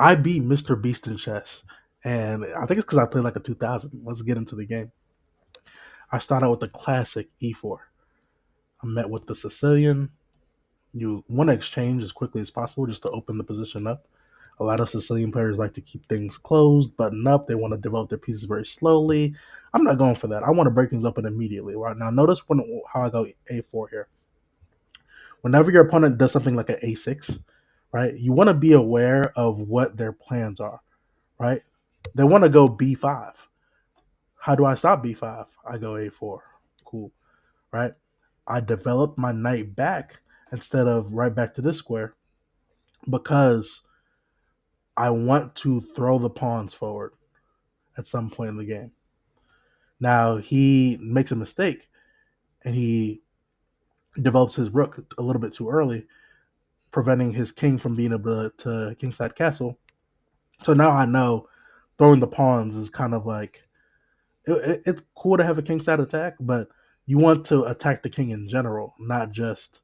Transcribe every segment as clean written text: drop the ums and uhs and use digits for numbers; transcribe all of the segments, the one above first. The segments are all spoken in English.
I beat Mr. Beast in chess, and I think it's because I played like a 2000. Let's get into the game. I start out with the classic e4. I met with the Sicilian. You want to exchange as quickly as possible just to open the position up. A lot of Sicilian players like to keep things closed, button up. They want to develop their pieces very slowly. I'm not going for that. I want to break things open immediately. Right now, notice how I go a4 here. Whenever your opponent does something like an a6, right, you want to be aware of what their plans are, right? They want to go b5. How do I stop b5? I go a4. Cool, right? I develop my knight back instead of right back to this square because I want to throw the pawns forward at some point in the game. Now he makes a mistake and he develops his rook a little bit too early, preventing his king from being able to kingside castle. So now I know throwing the pawns is kind of like it's cool to have a kingside attack, but you want to attack the king in general, not just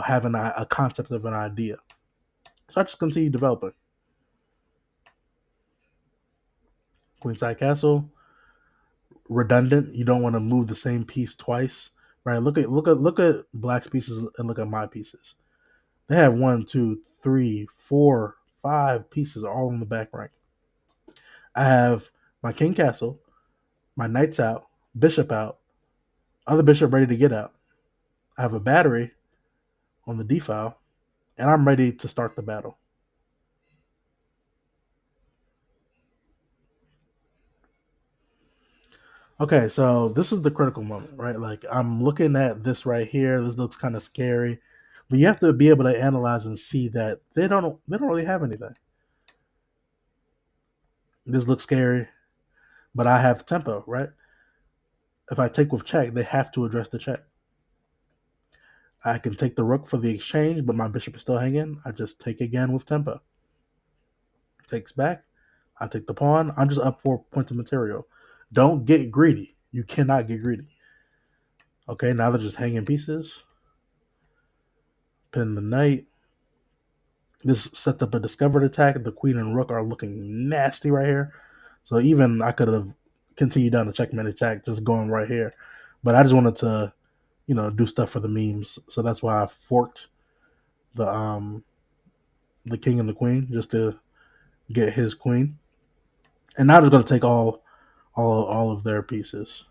having a concept of an idea. So I just continue developing. Queenside Castle, redundant. You don't want to move the same piece twice, right? Look at Black's pieces and look at my pieces. They have 1, 2, 3, 4, 5 pieces all in the back rank. I have my king castle, my knights out, bishop out, other bishop ready to get out. I have a battery on the d file, and I'm ready to start the battle. Okay, so this is the critical moment, right? Like I'm looking at this right here. This looks kind of scary, but you have to be able to analyze and see that they don't really have anything. This looks scary, but I have tempo, right? If I take with check, they have to address the check. I can take the rook for the exchange, but my bishop is still hanging. I just take again with tempo. Takes back. I take the pawn. I'm just up 4 points of material. Don't get greedy. You cannot get greedy. Okay, now they're just hanging pieces. Pin the knight. This sets up a discovered attack. The queen and rook are looking nasty right here. So even I could have continued down the checkmate attack, just going right here. But I just wanted to, do stuff for the memes. So that's why I forked the king and the queen just to get his queen. And now I'm just gonna take all of their pieces.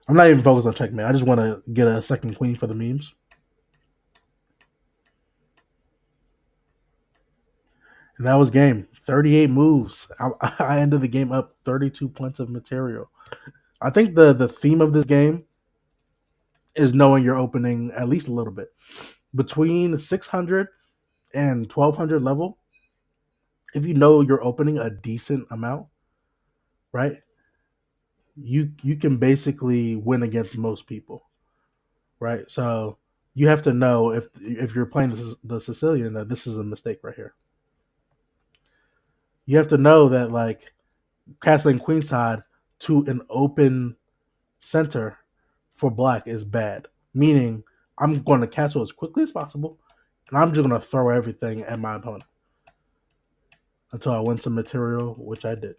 I'm not even focused on checkmate. I just want to get a second queen for the memes. And that was game. 38 moves. I ended the game up 32 points of material. I think the theme of this game is knowing your opening at least a little bit. Between 600 and 1200 level, if you know you're opening a decent amount, right? You can basically win against most people, right? So you have to know if you're playing the Sicilian that this is a mistake right here. You have to know that like castling queenside to an open center for black is bad. Meaning I'm going to castle as quickly as possible, and I'm just going to throw everything at my opponent until I win some material, which I did.